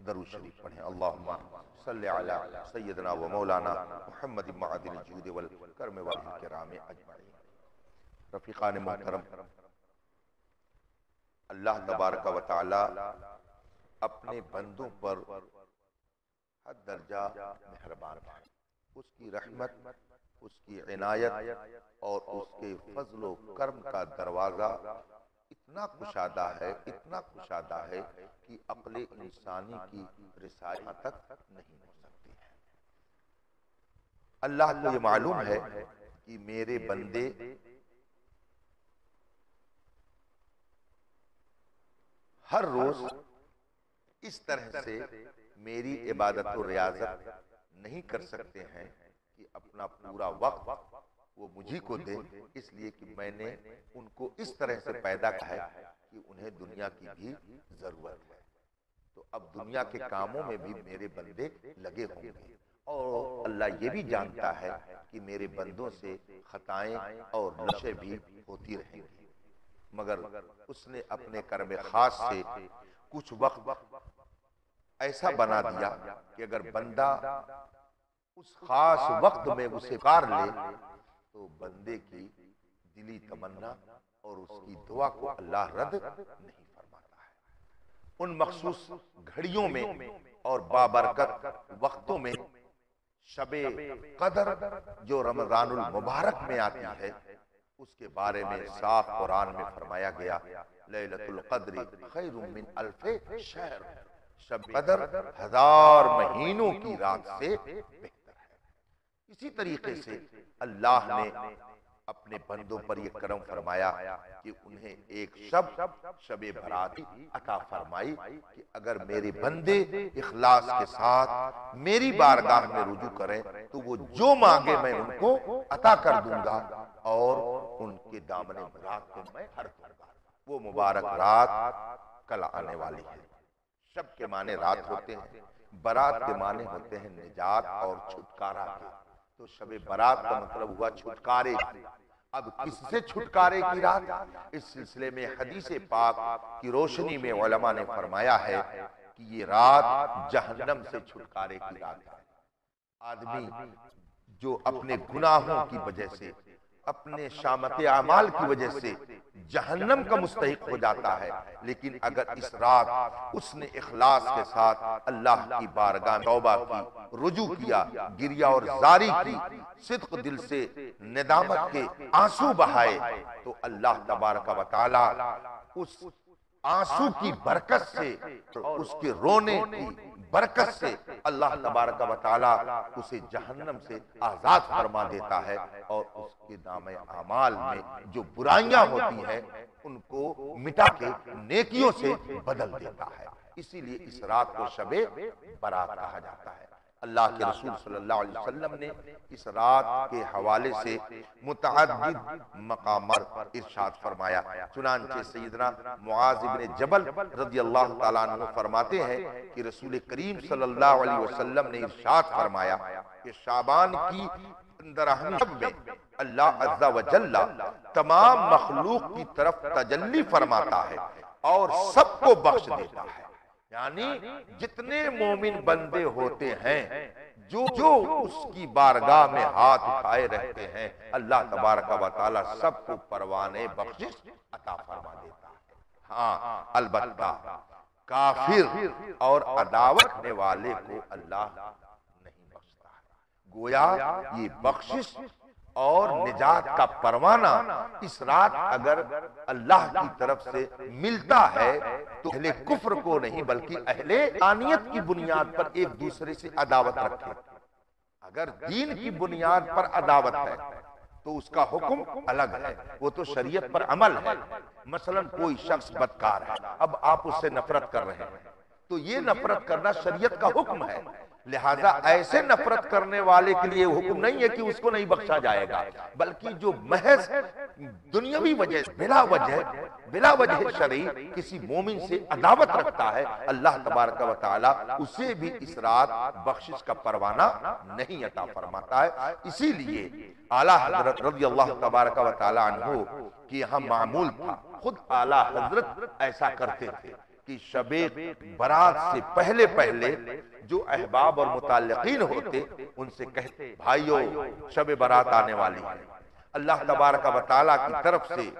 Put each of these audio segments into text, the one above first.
درود شریف پڑھیں۔ اللہم صلی علی سیدنا و مولانا محمد معدن الجود والکرم والکرام اجمعین۔ رفیقان محترم، اللہ تبارک و تعالی اپنے بندوں پر حد درجہ مہربان ہے۔ اس کی رحمت، اس کی عنایت اور اس کے فضل و کرم کا دروازہ اتنا کشادہ ہے، اتنا کشادہ ہے کہ عقل انسانی کی رسائی تک نہیں ہو سکتی ہے۔ اللہ کو یہ معلوم ہے کہ میرے بندے ہر روز اس طرح سے میری عبادت و ریاضت نہیں کر سکتے ہیں کہ اپنا پورا وقت وہ مجھے کو دے، اس لیے کہ میں نے ان کو اس طرح سے پیدا کیا ہے کہ انہیں دنیا کی بھی ضرورت ہے۔ تو اب دنیا کے کاموں میں بھی میرے بندے لگے ہوں گے، اور اللہ یہ بھی جانتا ہے کہ میرے بندوں سے خطائیں اور نشے بھی ہوتی رہیں گی، مگر اس نے اپنے کرم خاص سے کچھ وقت ایسا بنا دیا کہ اگر بندہ اس خاص وقت میں اسے پکار لے تو بندے کی دلی تمنا اور اس کی دعا کو اللہ رد نہیں فرماتا ہے۔ ان مخصوص گھڑیوں میں اور بابرکت وقتوں میں شب قدر جو رمضان المبارک میں آتی ہے، اس کے بارے میں صاف قرآن میں فرمایا گیا، لیلۃ القدر خیر من الف شہر، شب قدر 1000 مہینوں کی رات سے بہتر ہے۔ اسی طریقے سے اللہ نے اپنے بندوں پر یہ کرم فرمایا کہ انہیں ایک شب برات عطا فرمائی کہ اگر میرے بندے اخلاص کے ساتھ میری بارگاہ میں رجوع کریں تو وہ جو مانگے میں ان کو عطا کر دوں گا، اور ان کے دامن برات کو میں بھر دوں گا۔ وہ مبارک رات کل آنے والی ہے۔ شب کے معنی رات ہوتے ہیں، برات کے معنی ہوتے ہیں نجات اور چھٹکارا کے۔ تو شب برات کا مطلب ہوا چھٹکارے کی۔ اب کس سے چھٹکارے کی رات؟ اس سلسلے میں حدیث پاک کی روشنی میں علماء نے فرمایا ہے کہ یہ رات جہنم سے چھٹکارے کی رات ہے۔ آدمی جو اپنے گناہوں کی وجہ سے، اپنے شامت اعمال کی وجہ سے جہنم کا مستحق ہو جاتا ہے، لیکن اگر اس رات اس نے اخلاص کے ساتھ اللہ کی بارگاہ میں توبہ کی، رجوع کیا، گریہ اور زاری کی، صدق دل سے ندامت کے آنسو بہائے، تو اللہ تبارک و تعالی اس آنسو کی برکت سے، اس کے رونے کی برکت سے اللہ تبارک و تعالی اسے جہنم سے آزاد فرما دیتا ہے، اور اس کے نام اعمال میں جو برائیاں ہوتی ہیں ان کو مٹا کے نیکیوں سے بدل دیتا ہے۔ اسی لیے اس رات کو شب برات کہا جاتا ہے۔ اللہ کے رسول صلی اللہ علیہ وسلم نے اس رات کے حوالے سے متعدد مقامات پر ارشاد فرمایا۔ چنانچہ سیدنا معاذ بن جبل رضی اللہ تعالیٰ عنہ فرماتے ہیں کہ رسول کریم صلی اللہ علیہ وسلم نے ارشاد فرمایا کہ شعبان کی 15ویں شب میں اللہ عز و جل تمام مخلوق کی طرف تجلی فرماتا ہے اور سب کو بخش دیتا ہے۔ یعنی جتنے مومن بندے ہوتے ہیں جو اس کی بارگاہ میں ہاتھ اٹھائے رہتے ہیں، اللہ تبارک و تعالی سب کو پروانے بخشش عطا فرما دیتا ہے۔ ہاں البتہ کافر اور عداوت کرنے والے کو اللہ نہیں بخشتا ہے۔ گویا یہ بخشش اور نجات کا پروانہ اس رات اگر اللہ کی طرف سے ملتا ہے تو اہل کفر کو نہیں بلکہ اہل انانیت کی بنیاد پر ایک دوسرے سے عداوت رکھے۔ اگر دین کی بنیاد پر عداوت ہے تو اس کا حکم الگ ہے، وہ تو شریعت پر عمل ہے۔ مثلا کوئی شخص بدکار ہے، اب آپ اس سے نفرت کر رہے ہیں تو یہ نفرت کرنا شریعت کا حکم ہے، لہذا ایسے نفرت کرنے والے کے لیے حکم نہیں ہے کہ اس کو نہیں بخشا جائے گا، بلکہ جو محض دنیاوی وجہ بلا وجہ شرعی کسی مومن سے عداوت رکھتا ہے، اللہ تبارک و تعالی اسے بھی اس رات بخشش کا پروانہ نہیں عطا فرماتا ہے۔ اسی لیے اعلیٰ حضرت رضی اللہ تبارک و تعالی عنہ کہ یہاں معمول تھا، خود اعلیٰ حضرت ایسا کرتے تھے کہ کہ شب برات سے پہلے پہلے جو احباب اور متعلقین ہوتے ان سے کہتے بھائیو شب برات آنے والی ہے، اللہ تبارک و تعالیٰ کی طرف سے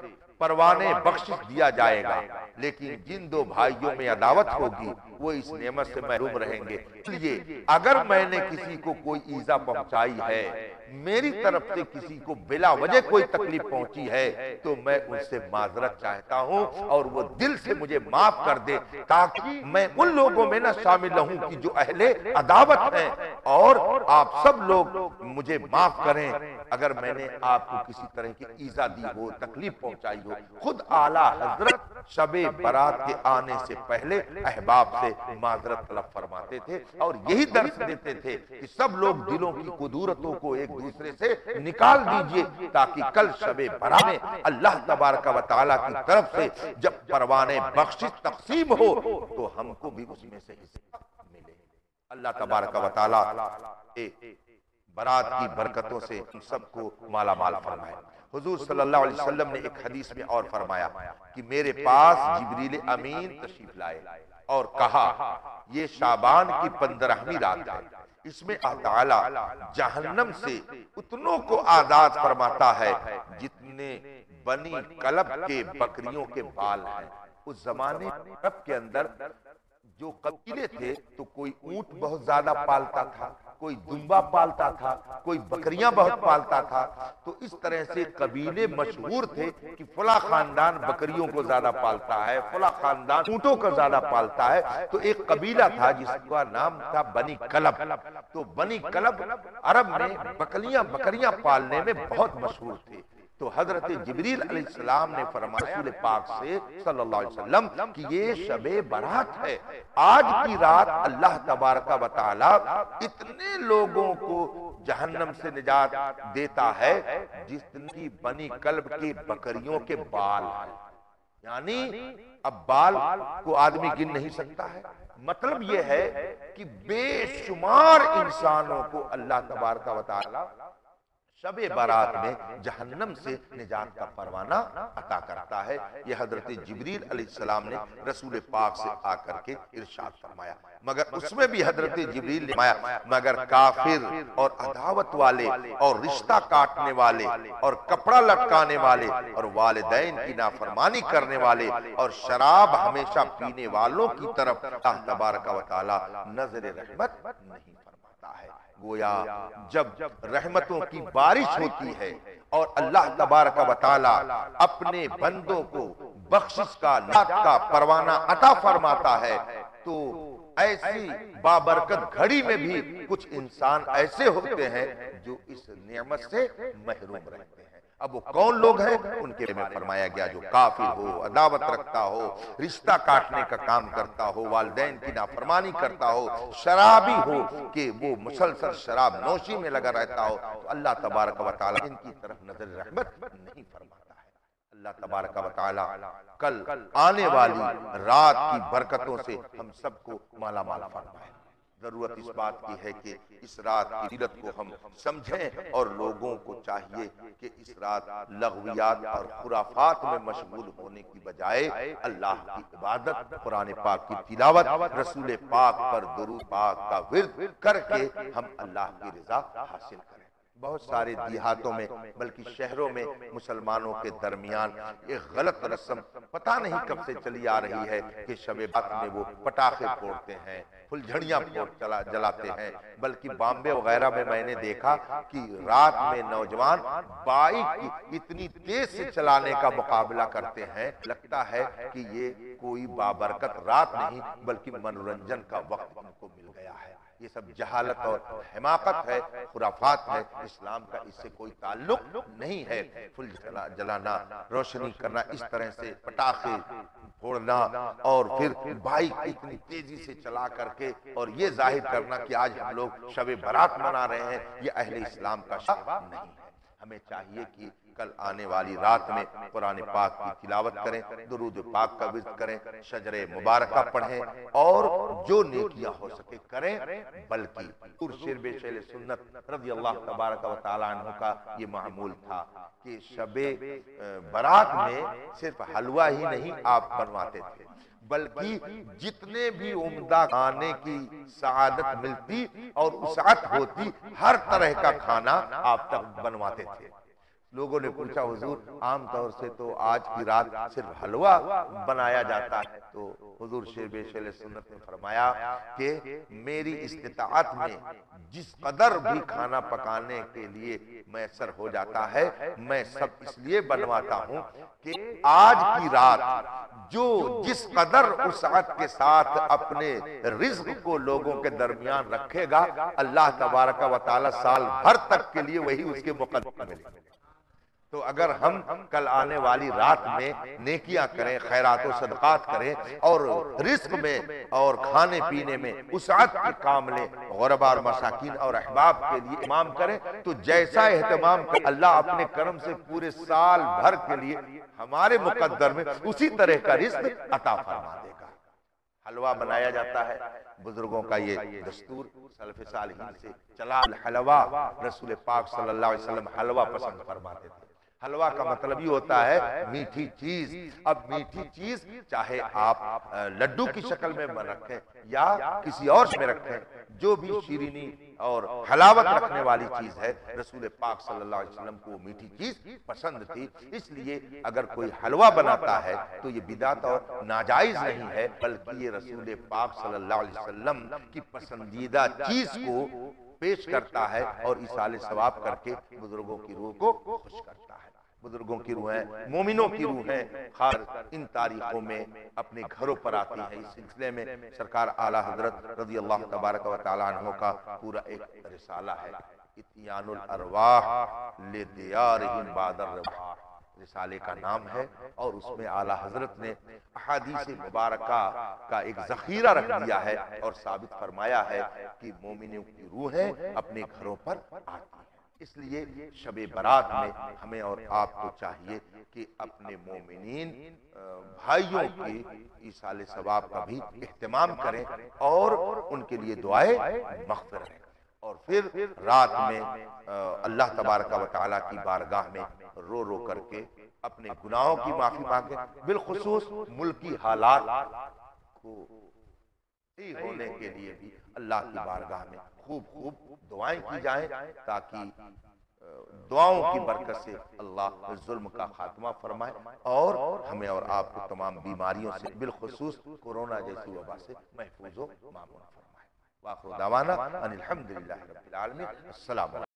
پروانے بخشش دیا جائے گا، لیکن جن دو بھائیوں میں عداوت ہوگی وہ اس نعمت سے محروم رہیں گے۔ اس لیے اگر میں نے کسی کو کوئی ایذا پہنچائی ہے، میری طرف سے کسی کو بلا وجہ کوئی تکلیف پہنچی ہے، تو میں ان سے معذرت چاہتا ہوں اور وہ دل سے مجھے معاف کر دے، تاکہ میں ان لوگوں میں نہ شامل رہوں کہ جو اہل عداوت ہیں، اور آپ سب لوگ مجھے معاف کریں اگر میں نے آپ کو کسی طرح کی ایذا دی ہو، تکلیف پہنچائی ہو۔ خود اعلیٰ حضرت شب برات کے آنے سے پہلے احباب سے معذرت طلب فرماتے تھے اور یہی درس دیتے تھے کہ سب لوگ دلوں کی قدورتوں کو ایک دوسرے سے نکال دیجئے، تاکہ کل شب برات میں اللہ تبارک و تعالیٰ کی طرف سے جب پروانے بخشش تقسیم ہو تو ہم کو بھی اس میں سے حصہ ملے۔ اللہ تبارک و تعالیٰ برات کی برکتوں سے ہم سب کو مالا مال فرمائے۔ حضور صلی اللہ علیہ وسلم نے ایک حدیث میں اور فرمایا کہ میرے پاس جبریل امین تشریف لائے اور کہا یہ شعبان کی 15ویں رات ہے، اس میں اللہ تعالیٰ جہنم سے اتنوں کو آزاد فرماتا ہے جتنے بنی کلب کے بکریوں کے بال ہیں۔ اس زمانے عرب کے اندر جو قبیلے تھے تو کوئی اونٹ بہت زیادہ پالتا تھا، کوئی دمبا پالتا تھا، کوئی بکریاں بہت پالتا تھا، تو اس طرح سے قبیلے مشہور تھے کہ فلاں خاندان بکریوں کو زیادہ پالتا ہے، فلاں خاندان اونٹوں کو زیادہ پالتا ہے۔ تو ایک قبیلہ تھا جس کا نام تھا بنی کلب، تو بنی کلب عرب میں بکریاں پالنے میں بہت مشہور تھے۔ تو حضرت جبریل علیہ السلام نے فرمایا رسول پاک سے صلی اللہ علیہ وسلم کہ یہ شب برات ہے، آج کی رات اللہ تبارک و تعالی اتنے لوگوں کو جہنم سے نجات دیتا ہے جتنی بنی کلب کی بکریوں کے بال ہیں۔ یعنی اب بال کو آدمی گن نہیں سکتا ہے، مطلب یہ ہے کہ بے شمار انسانوں کو اللہ تبارک و تعالی شب برات میں جہنم سے نجات کا پروانہ عطا کرتا ہے۔ یہ حضرت جبریل علیہ السلام نے رسول پاک سے آ کر کے ارشاد فرمایا، مگر اس میں بھی حضرت جبریل نے فرمایا مگر کافر اور عداوت والے اور رشتہ کاٹنے والے اور کپڑا لٹکانے والے اور والدین کی نافرمانی کرنے والے اور شراب ہمیشہ پینے والوں کی طرف اللہ تبارک و تعالی نظر رحمت نہیں فرماتا ہے۔ گویا جب رحمتوں کی بارش ہوتی ہے اور اللہ تبارک و تعالی اپنے بندوں کو بخشش کا نجات کا پروانہ عطا فرماتا ہے تو ایسی بابرکت گھڑی میں بھی کچھ انسان ایسے ہوتے ہیں جو اس نعمت سے محروم رہتے ہیں۔ اب وہ کون لوگ ہیں؟ ان کے میں فرمایا گیا جو کافر ہو، عداوت رکھتا ہو، رشتہ کاٹنے کا کام کرتا ہو، والدین کی نافرمانی کرتا ہو، شرابی ہو کہ وہ مسلسل شراب نوشی میں لگا رہتا ہو، تو اللہ تبارک و تعالی ان کی طرف نظر رحمت نہیں فرماتا ہے۔ اللہ تبارک و تعالی کل آنے والی رات کی برکتوں سے ہم سب کو مالا مال فرمائے۔ ضرورت اس بات کی ہے کہ اس رات کی فضیلت کو ہم سمجھیں اور لوگوں کو چاہیے کہ اس رات لغویات اور خرافات میں مشغول ہونے کی بجائے اللہ کی عبادت، قرآن پاک کی تلاوت، رسول پاک پر درود پاک کا ورد کر کے ہم اللہ کی رضا حاصل کریں۔ بہت سارے دیہاتوں میں بلکہ شہروں میں مسلمانوں کے درمیان ایک غلط رسم پتہ نہیں کب سے چلی آ رہی ہے کہ شب برات میں وہ پٹاخے پھوڑتے ہیں، پھلجھڑیاں جلاتے ہیں، بلکہ بامبے وغیرہ میں میں نے دیکھا کہ رات میں نوجوان بائک اتنی تیز سے چلانے کا مقابلہ کرتے ہیں، لگتا ہے کہ یہ کوئی بابرکت رات نہیں بلکہ منورنجن کا وقت ان کو مل گیا ہے۔ یہ سب جہالت اور حماقت ہے، خرافات ہے، اسلام کا اس سے کوئی تعلق نہیں ہے۔ پھل جلانا، روشنی کرنا، اس طرح سے پٹاخے پھوڑنا اور پھر بائک اتنی تیزی سے چلا کر کے اور یہ ظاہر کرنا کہ آج ہم لوگ شب برات منا رہے ہیں، یہ اہل اسلام کا شب نہیں ہے۔ ہمیں چاہیے کہ کل آنے والی رات میں قرآن پاک کی تلاوت کریں، درود پاک کا ورد کریں، شجر مبارکہ پڑھیں اور جو نیکیاں ہو سکے کریں، بلکہ شرب شیل سنت رضی اللہ تبارک و تعالی عنہ کا یہ معمول تھا کہ شب برات میں صرف حلوہ ہی نہیں آپ بنواتے تھے بلکہ جتنے بھی عمدہ کھانے کی سعادت ملتی اور وسعت ہوتی ہر طرح کا کھانا آپ تک بنواتے تھے۔ لوگوں نے پوچھا حضور عام طور سے تو آج کی رات صرف حلوہ بنایا جاتا ہے، تو حضور شیخ شیل سنت نے فرمایا کہ میری استطاعت میں جس قدر بھی کھانا پکانے کے لیے میسر ہو جاتا ہے میں سب اس لیے بنواتا ہوں کہ آج کی رات جو جس قدر وسعت کے ساتھ اپنے رزق کو لوگوں کے درمیان رکھے گا اللہ تبارک و تعالی سال بھر تک کے لیے وہی اس کے مقدر ملے گا۔ تو اگر ہم کل آنے والی رات میں نیکیاں کریں، خیرات و صدقات کریں اور رزق میں اور کھانے پینے میں وسعت کے کام لیں، غرباء اور مساکین اور احباب کے لیے اہتمام کریں، تو جیسا اہتمام کر اللہ اپنے کرم سے پورے سال بھر کے لیے ہمارے مقدر میں اسی طرح کا رزق عطا فرما دے گا۔ حلوہ بنایا جاتا ہے، بزرگوں کا یہ دستور سلف صالحین سے چلا الحلوہ، رسول پاک صلی اللہ علیہ وسلم حلوہ پسند فرماتے تھے۔ حلوہ کا مطلب یہ ہوتا ہے میٹھی چیز۔ اب میٹھی چیز چاہے آپ لڈو کی شکل میں رکھیں یا کسی اور میں رکھیں، جو بھی شیرینی اور حلاوت رکھنے والی چیز ہے رسول پاک صلی اللہ علیہ وسلم کو میٹھی چیز پسند تھی، اس لیے اگر کوئی حلوہ بناتا ہے تو یہ بدعت اور ناجائز نہیں ہے، بلکہ یہ رسول پاک صلی اللہ علیہ وسلم کی پسندیدہ چیز کو پیش کرتا ہے اور ایصال ثواب کر کے بزرگوں کی روح کو خوش کرتا ہے۔ بزرگوں کی روحیں، مومنوں کی روحیں خاص ان تاریخوں میں اپنے گھروں پر آتی ہیں۔ اس سلسلے میں سرکار اعلیٰ حضرت رضی اللہ تبارک و تعالی عنہ کا پورا ایک رسالہ ہے، اتیان الارواح لدیارہم بعد الرواح، رسالے کا نام ہے، اور اس میں اعلیٰ حضرت نے احادیث مبارکہ کا ایک ذخیرہ رکھ دیا ہے اور ثابت فرمایا ہے کہ مومنوں کی روحیں اپنے گھروں پر آتی ہیں۔ اس لیے شب برات میں ہمیں اور آپ کو چاہیے کہ اپنے مومنین بھائیوں کی ایصال ثواب کا بھی اہتمام کریں اور ان کے لیے دعائیں مغفرت کریں، اور پھر رات میں اللہ تبارک و تعالیٰ کی بارگاہ میں رو رو کر کے اپنے گناہوں کی معافی مانگیں، بالخصوص ملکی حالات کو صحیح ہونے کے لیے بھی اللہ کی بارگاہ میں خوب خوب دعائیں کی جائیں، تاکہ دعاؤں کی برکت سے اللہ ظلم کا خاتمہ فرمائے اور ہمیں اور آپ کو تمام بیماریوں سے بالخصوص کورونا جیسی وبا سے محفوظ و معمون فرمائے۔ وآخر دعوانا ان الحمدللہ رب العالمین۔ السلام علیکم۔